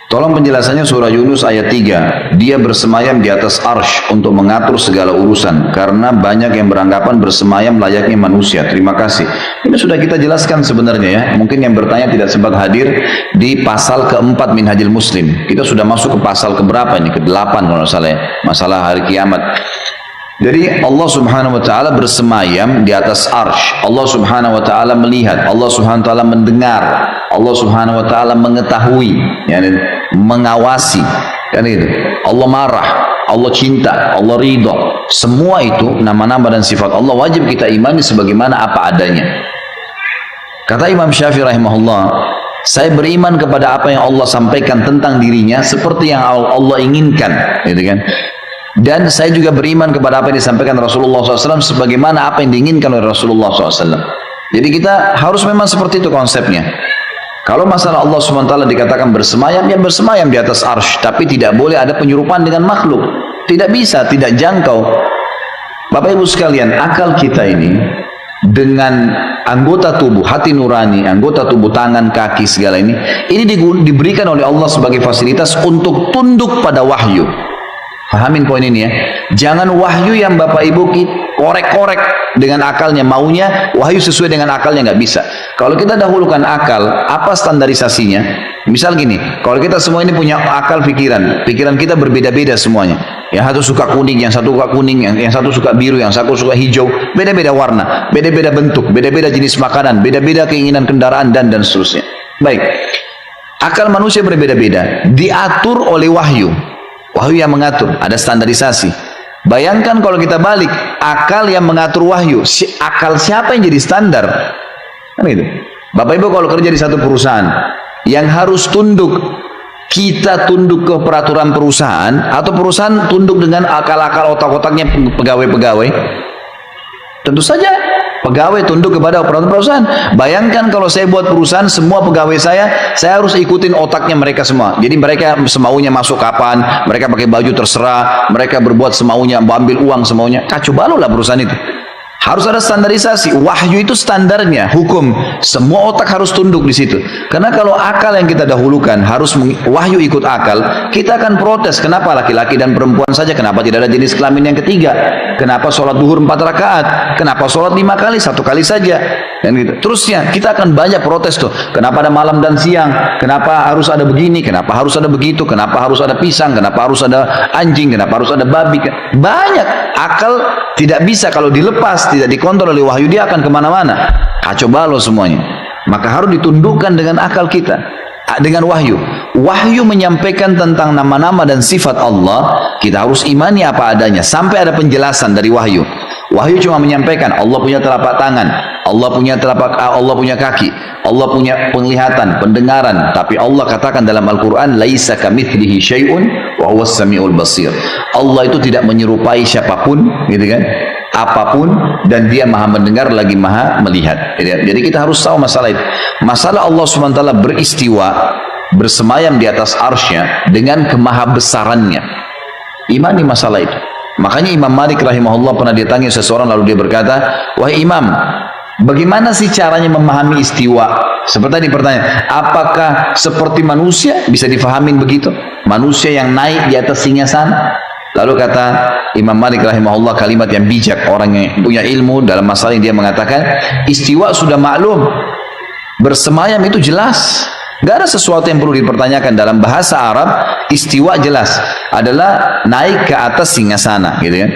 Tolong penjelasannya surah Yunus ayat 3. Dia bersemayam di atas arsh untuk mengatur segala urusan. Karena banyak yang beranggapan bersemayam layaknya manusia. Terima kasih. Ini sudah kita jelaskan sebenarnya ya. Mungkin yang bertanya tidak sempat hadir di pasal keempat Minhajul Muslim. Kita sudah masuk ke pasal keberapa ini? Ke-8 kalau salah ya. Masalah hari kiamat. Jadi Allah subhanahu wa ta'ala bersemayam di atas arsh. Allah subhanahu wa ta'ala melihat. Allah subhanahu wa ta'ala mendengar. Allah subhanahu wa ta'ala mengetahui. Yani mengawasi. Kan itu. Allah marah. Allah cinta. Allah ridha. Semua itu nama-nama dan sifat Allah wajib kita imani sebagaimana apa adanya. Kata Imam Syafi'i rahimahullah, saya beriman kepada apa yang Allah sampaikan tentang dirinya seperti yang Allah inginkan. Gitu kan. Dan saya juga beriman kepada apa yang disampaikan Rasulullah SAW sebagaimana apa yang diinginkan oleh Rasulullah SAW. Jadi kita harus memang seperti itu konsepnya. Kalau masalah Allah SWT dikatakan bersemayam, ya bersemayam di atas arsh. Tapi tidak boleh ada penyerupaan dengan makhluk. Tidak bisa, tidak jangkau. Bapak Ibu sekalian, akal kita ini dengan anggota tubuh, hati nurani, anggota tubuh, tangan, kaki, segala ini diberikan oleh Allah sebagai fasilitas untuk tunduk pada wahyu. Pahamin poin ini ya. Jangan wahyu yang Bapak Ibu korek-korek dengan akalnya, maunya wahyu sesuai dengan akalnya, nggak bisa. Kalau kita dahulukan akal, apa standarisasinya? Misal gini, kalau kita semua ini punya akal pikiran kita berbeda-beda semuanya. Yang satu suka kuning, yang satu suka kuning, yang satu suka biru, yang satu suka hijau, beda-beda warna, beda-beda bentuk, beda-beda jenis makanan, beda-beda keinginan kendaraan dan seterusnya. Baik, akal manusia berbeda-beda, diatur oleh wahyu. Wahyu yang mengatur, ada standarisasi. Bayangkan kalau kita balik, akal yang mengatur wahyu, akal siapa yang jadi standar? Kan gitu. Bapak Ibu kalau kerja di satu perusahaan, yang harus tunduk, kita tunduk ke peraturan perusahaan, atau perusahaan tunduk dengan akal-akal otak-otaknya pegawai-pegawai? Tentu saja pegawai tunduk kepada peraturan perusahaan. Bayangkan kalau saya buat perusahaan, semua pegawai saya harus ikutin otaknya mereka semua. Jadi mereka semaunya masuk kapan, mereka pakai baju terserah, mereka berbuat semaunya, ambil uang semaunya. Kacau balau lah perusahaan itu. Harus ada standarisasi. Wahyu itu standarnya, hukum. Semua otak harus tunduk di situ. Karena kalau akal yang kita dahulukan harus wahyu ikut akal, kita akan protes. Kenapa laki-laki dan perempuan saja? Kenapa tidak ada jenis kelamin yang ketiga? Kenapa sholat duhur 4 rakaat? Kenapa sholat 5 kali? 1 kali saja. Dan gitu. Terusnya kita akan banyak protes tuh. Kenapa ada malam dan siang? Kenapa harus ada begini? Kenapa harus ada begitu? Kenapa harus ada pisang? Kenapa harus ada anjing? Kenapa harus ada babi? Banyak. Akal tidak bisa kalau dilepas, tidak dikontrol oleh wahyu, dia akan kemana-mana. Kacau balau semuanya. Maka harus ditundukkan dengan akal kita, dengan wahyu. Wahyu menyampaikan tentang nama-nama dan sifat Allah, kita harus imani apa adanya sampai ada penjelasan dari wahyu. Wahyu cuma menyampaikan Allah punya telapak tangan, Allah punya kaki, Allah punya penglihatan, pendengaran. Tapi Allah katakan dalam Al-Quran, laisa kamitslihi syai'un wa huwas samiul basir. Allah itu tidak menyerupai siapapun, gitu kan? Apapun, dan dia maha mendengar lagi maha melihat. Jadi kita harus tahu masalah itu. Masalah Allah SWT beristiwa, bersemayam di atas arsy-Nya dengan kemahabesarannya. Imani masalah itu. Makanya Imam Malik rahimahullah pernah ditanya seseorang, lalu dia berkata, wahai Imam, bagaimana sih caranya memahami istiwa? Seperti tadi pertanyaan, apakah seperti manusia bisa difahamin begitu? Manusia yang naik di atas singgasana? Lalu kata Imam Malik rahimahullah kalimat yang bijak, orang yang punya ilmu dalam masalah ini, dia mengatakan, istiwa sudah maklum, bersemayam itu jelas. Gak ada sesuatu yang perlu dipertanyakan. Dalam bahasa Arab, istiwa jelas adalah naik ke atas singgasana, gitu kan.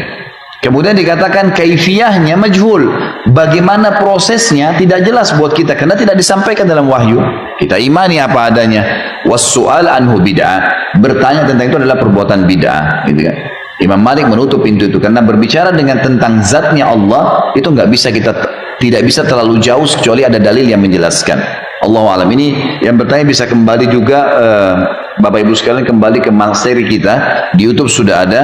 Kemudian dikatakan kaifiyahnya majhul, bagaimana prosesnya tidak jelas buat kita karena tidak disampaikan dalam wahyu. Kita imani apa adanya. Wassu'al anhu bid'ah, bertanya tentang itu adalah perbuatan bid'ah, gitu kan. Imam Malik menutup pintu itu karena berbicara dengan tentang zatnya Allah itu tidak bisa terlalu jauh kecuali ada dalil yang menjelaskan. Allahu a'lam. Ini yang bertanya bisa kembali juga, Bapak Ibu sekalian, kembali ke materi kita di YouTube sudah ada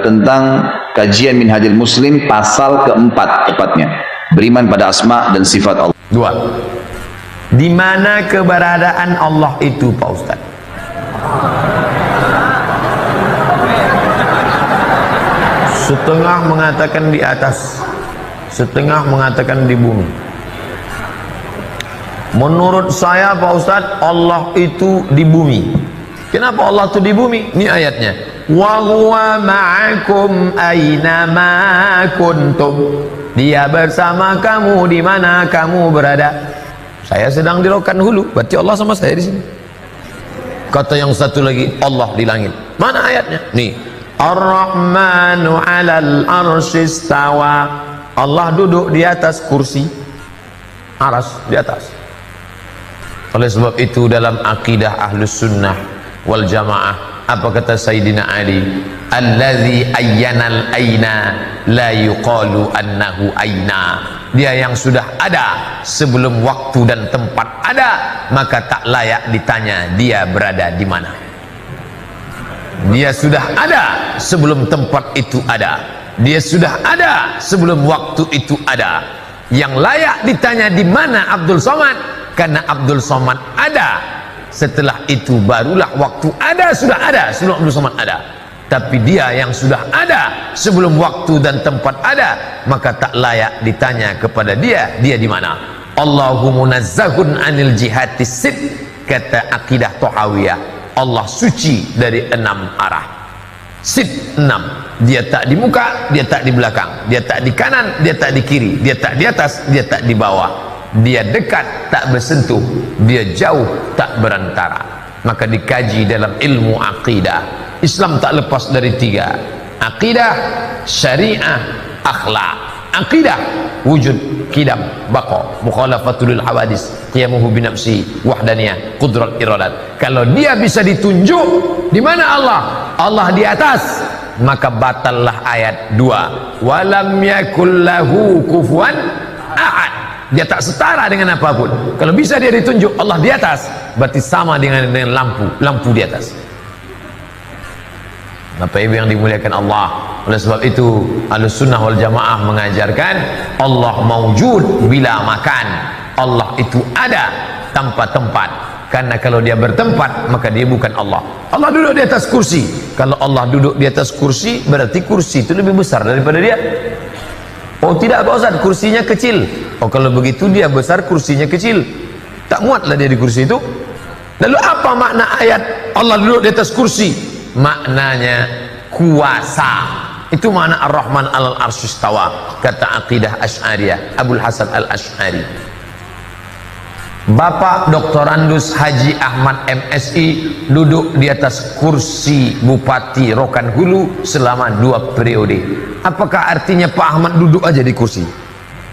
tentang kajian Minhajul Muslim pasal keempat tepatnya, beriman pada asma dan sifat Allah. 2. Di mana keberadaan Allah itu, Pak Ustaz? Setengah mengatakan di atas, setengah mengatakan di bumi. Menurut saya Pak Ustadz, Allah itu di bumi. Kenapa Allah itu di bumi? Ini ayatnya. Wa huwa ma'akum aynama kuntum. Dia bersama kamu di mana kamu berada. Saya sedang di Rokan Hulu, berarti Allah sama saya di sini. Kata yang satu lagi, Allah di langit. Mana ayatnya? Nih. Ar-Rahmanu 'alal arsy istawa. Allah duduk di atas kursi. Aras di atas. Oleh sebab itu dalam akidah Ahlus Sunnah wal Jamaah, apa kata Sayyidina Ali? Allazi ayyanal aina la yuqalu annahu aina. Dia yang sudah ada sebelum waktu dan tempat ada, maka tak layak ditanya dia berada di mana. Dia sudah ada sebelum tempat itu ada. Dia sudah ada sebelum waktu itu ada. Yang layak ditanya di mana Abdul Somad, karena Abdul Somad ada. Setelah itu barulah waktu ada, sudah ada sebelum Abdul Somad ada. Tapi dia yang sudah ada sebelum waktu dan tempat ada, maka tak layak ditanya kepada dia di mana. Allahu munazzahun anil jihatis sid, kata akidah Tahawiyah. Allah suci dari 6 arah. Sid 6. Dia tak di muka, dia tak di belakang, dia tak di kanan, dia tak di kiri, dia tak di atas, dia tak di bawah. Dia dekat tak bersentuh, dia jauh tak berantara. Maka dikaji dalam ilmu akidah. Islam tak lepas dari 3: akidah, syariah, akhlak. Akidah wujud, qidam, baqa, mukhalafatul hawadis, qiyamuhu binafsi, wahdaniyah, qudrat iradat. Kalau dia bisa ditunjuk di mana Allah, Allah di atas, maka batallah ayat 2, walam yakul lahu kufuwan ahad. Dia tak setara dengan apapun. Kalau bisa dia ditunjuk Allah di atas, berarti sama dengan lampu di atas. Bapak Ibu yang dimuliakan Allah. Oleh sebab itu Ahlus Sunnah wal Jamaah mengajarkan Allah maujud bila makan. Allah itu ada tanpa tempat. Karena kalau dia bertempat, maka dia bukan Allah. Allah duduk di atas kursi. Kalau Allah duduk di atas kursi, berarti kursi itu lebih besar daripada dia. Oh tidak Pak Ustaz, kursinya kecil. Oh kalau begitu dia besar, kursinya kecil. Tak muatlah dia di kursi itu. Lalu apa makna ayat Allah duduk di atas kursi? Maknanya kuasa. Itu makna Ar-Rahman alal arsy istawa, kata akidah Asy'ariyah Abul Hasan Al-Asy'ari. Bapak Dr. Andus Haji Ahmad MSI duduk di atas kursi Bupati Rokan Hulu selama 2 periode. Apakah artinya Pak Ahmad duduk aja di kursi?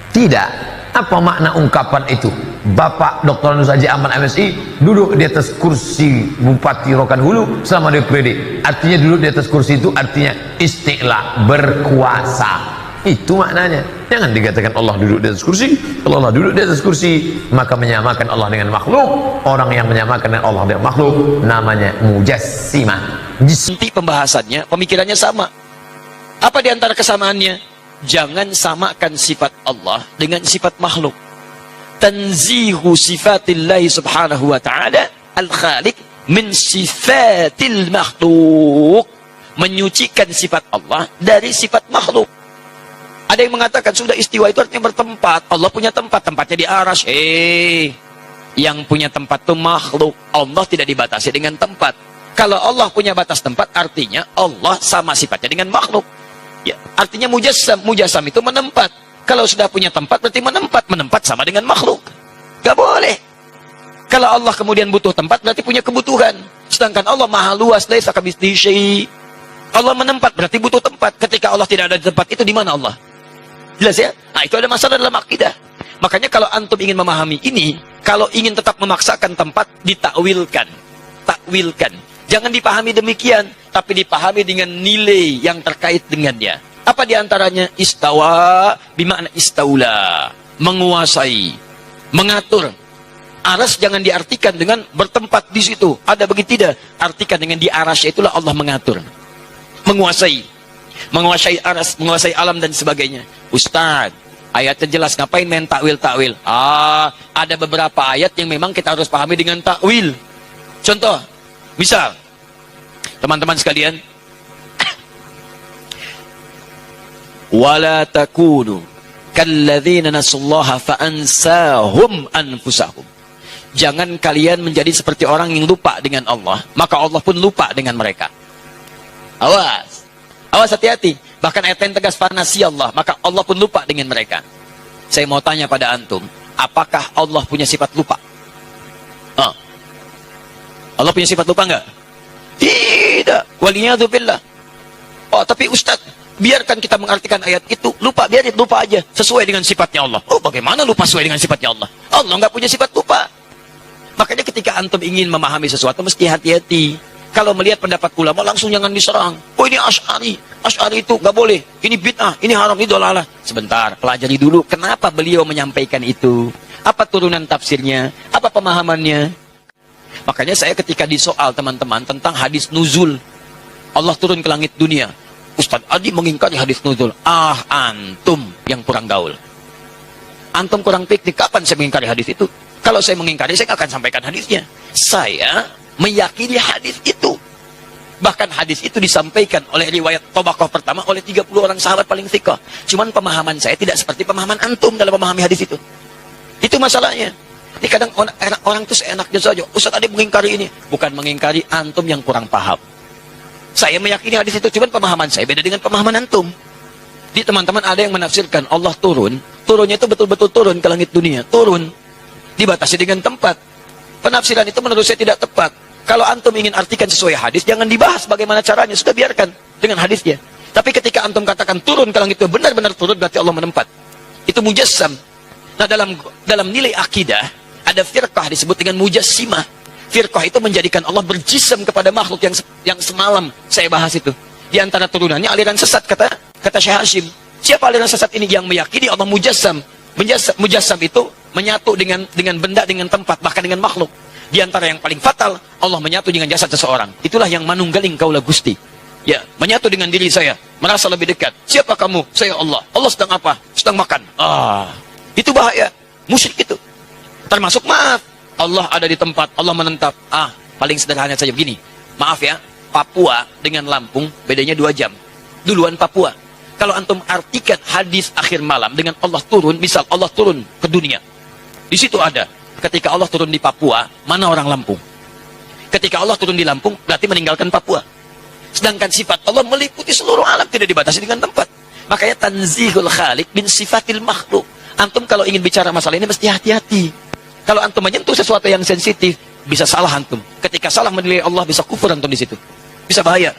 Tidak. Apa makna ungkapan itu? Bapak Dr. Andus Haji Ahmad MSI duduk di atas kursi Bupati Rokan Hulu selama 2 periode. Artinya duduk di atas kursi itu artinya isti'la, berkuasa. Itu maknanya. Jangan dikatakan Allah duduk di atas kursi. Kalau Allah duduk di atas kursi, maka menyamakan Allah dengan makhluk. Orang yang menyamakan Allah dengan makhluk namanya mujassimah. Nanti pembahasannya, pemikirannya sama. Apa di antara kesamaannya? Jangan samakan sifat Allah dengan sifat makhluk. Tanzihu sifatillahi subhanahu wa ta'ala al-khaliq min sifatil makhluk. Menyucikan sifat Allah dari sifat makhluk. Ada yang mengatakan sudah istiwa itu artinya bertempat. Allah punya tempat, tempatnya di arasy. Yang punya tempat itu makhluk. Allah tidak dibatasi dengan tempat. Kalau Allah punya batas tempat, artinya Allah sama sifatnya dengan makhluk. Ya, artinya mujassam. Mujassam itu menempat. Kalau sudah punya tempat, berarti menempat. Menempat sama dengan makhluk. Gak boleh. Kalau Allah kemudian butuh tempat, berarti punya kebutuhan. Sedangkan Allah maha luas, laisa kamitslihi syai'. Allah menempat, berarti butuh tempat. Ketika Allah tidak ada di tempat itu, di mana Allah? Jelas ya? Nah, itu ada masalah dalam akidah. Makanya kalau antum ingin memahami ini, kalau ingin tetap memaksakan tempat, ditakwilkan. Takwilkan. Jangan dipahami demikian, tapi dipahami dengan nilai yang terkait dengannya. Apa diantaranya? Istawa, bimakna istaula. Menguasai. Mengatur. Aras jangan diartikan dengan bertempat di situ. Ada begitu tidak? Artikan dengan di arasy itulah Allah mengatur. Menguasai. Menguasai aras, menguasai alam dan sebagainya. Ustaz, ayatnya jelas, ngapain main takwil-takwil? Ada beberapa ayat yang memang kita harus pahami dengan takwil. Contoh, misal, teman-teman sekalian, wala takunu kalladzina nasullaha fa ansahum anfusahum. Jangan kalian menjadi seperti orang yang lupa dengan Allah, maka Allah pun lupa dengan mereka. Awas. Awas, hati-hati. Bahkan ayat lain tegas, fanasi Allah, maka Allah pun lupa dengan mereka. Saya mau tanya pada antum, apakah Allah punya sifat lupa? Allah punya sifat lupa enggak? Tidak. Waliyadzubillah. Oh, tapi Ustaz, biarkan kita mengartikan ayat itu, lupa, biarin lupa aja, sesuai dengan sifatnya Allah. Oh, bagaimana lupa sesuai dengan sifatnya Allah? Allah enggak punya sifat lupa. Makanya ketika antum ingin memahami sesuatu, mesti hati-hati. Kalau melihat pendapat ulama, langsung jangan diserang. Oh, ini Asy'ari. Asy'ari itu nggak boleh. Ini bid'ah, ini haram, ini dolalah. Sebentar, pelajari dulu kenapa beliau menyampaikan itu. Apa turunan tafsirnya? Apa pemahamannya? Makanya saya ketika disoal teman-teman tentang hadis nuzul, Allah turun ke langit dunia. Ustaz Adi mengingkari hadis nuzul. Antum yang kurang gaul. Antum kurang piknik. Kapan saya mengingkari hadis itu? Kalau saya mengingkari, saya akan sampaikan hadisnya. Saya meyakini hadis itu. Bahkan hadis itu disampaikan oleh riwayat Tabaqah pertama oleh 30 orang sahabat paling thiqah. Cuman pemahaman saya tidak seperti pemahaman antum dalam memahami hadis itu. Itu masalahnya. Ini kadang orang itu seenaknya saja. Ustaz Adi mengingkari ini. Bukan mengingkari, antum yang kurang paham. Saya meyakini hadis itu, cuman pemahaman saya beda dengan pemahaman antum. Di teman-teman ada yang menafsirkan Allah turun. Turunnya itu betul-betul turun ke langit dunia. Turun. Dibatasi dengan tempat. Penafsiran itu menurut saya tidak tepat. Kalau antum ingin artikan sesuai hadis, jangan dibahas bagaimana caranya. Sudah biarkan dengan hadisnya. Tapi ketika antum katakan turun ke langit itu benar-benar turun, berarti Allah menempat. Itu mujassam. Nah, dalam nilai akidah ada firqah disebut dengan mujassimah. Firqah itu menjadikan Allah berjisam kepada makhluk yang semalam saya bahas itu. Di antara turunannya aliran sesat, kata Syekh Hashim. Siapa aliran sesat ini yang meyakini Allah mujassam? Mujassam itu menyatu dengan benda, dengan tempat, bahkan dengan makhluk. Di antara yang paling fatal, Allah menyatu dengan jasad seseorang. Itulah yang manunggaling kaulah Gusti. Ya, menyatu dengan diri saya, merasa lebih dekat. Siapa kamu? Saya Allah. Allah sedang apa? Sedang makan. Itu bahaya. Musyrik itu. Termasuk maaf, Allah ada di tempat, Allah menetap. Paling sederhana saja begini. Maaf ya, Papua dengan Lampung bedanya 2 jam. Duluan Papua. Kalau antum artikan hadis akhir malam dengan Allah turun, misal Allah turun ke dunia. Di situ ada. Ketika Allah turun di Papua, mana orang Lampung? Ketika Allah turun di Lampung, berarti meninggalkan Papua. Sedangkan sifat Allah meliputi seluruh alam, tidak dibatasi dengan tempat. Makanya tanzihul khaliq bin sifatil makhluk. Antum kalau ingin bicara masalah ini mesti hati-hati. Kalau antum menyentuh sesuatu yang sensitif, bisa salah antum. Ketika salah menilai Allah, bisa kufur antum di situ. Bisa bahaya.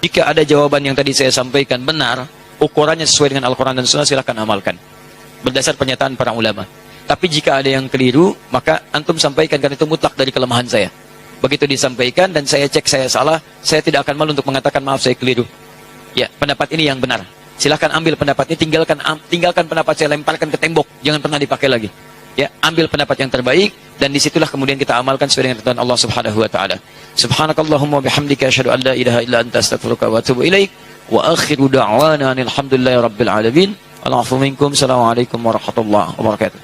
Jika ada jawaban yang tadi saya sampaikan benar, ukurannya sesuai dengan Al-Quran dan Sunnah, silakan amalkan. Berdasar pernyataan para ulama. Tapi jika ada yang keliru, maka antum sampaikan, karena itu mutlak dari kelemahan saya. Begitu disampaikan dan saya cek saya salah, saya tidak akan malu untuk mengatakan maaf saya keliru. Ya, pendapat ini yang benar. Silahkan ambil pendapat ini, tinggalkan pendapat saya, lemparkan ke tembok, jangan pernah dipakai lagi. Ya, ambil pendapat yang terbaik dan disitulah kemudian kita amalkan sesuai dengan ketentuan Allah Subhanahu wa taala. Subhanakallahumma bihamdika asyhadu an la ilaha illa anta astaghfiruka wa atubu ilaik wa akhiru da'wana alhamdulillahi rabbil alamin. Assalamualaikum warahmatullahi wabarakatuh.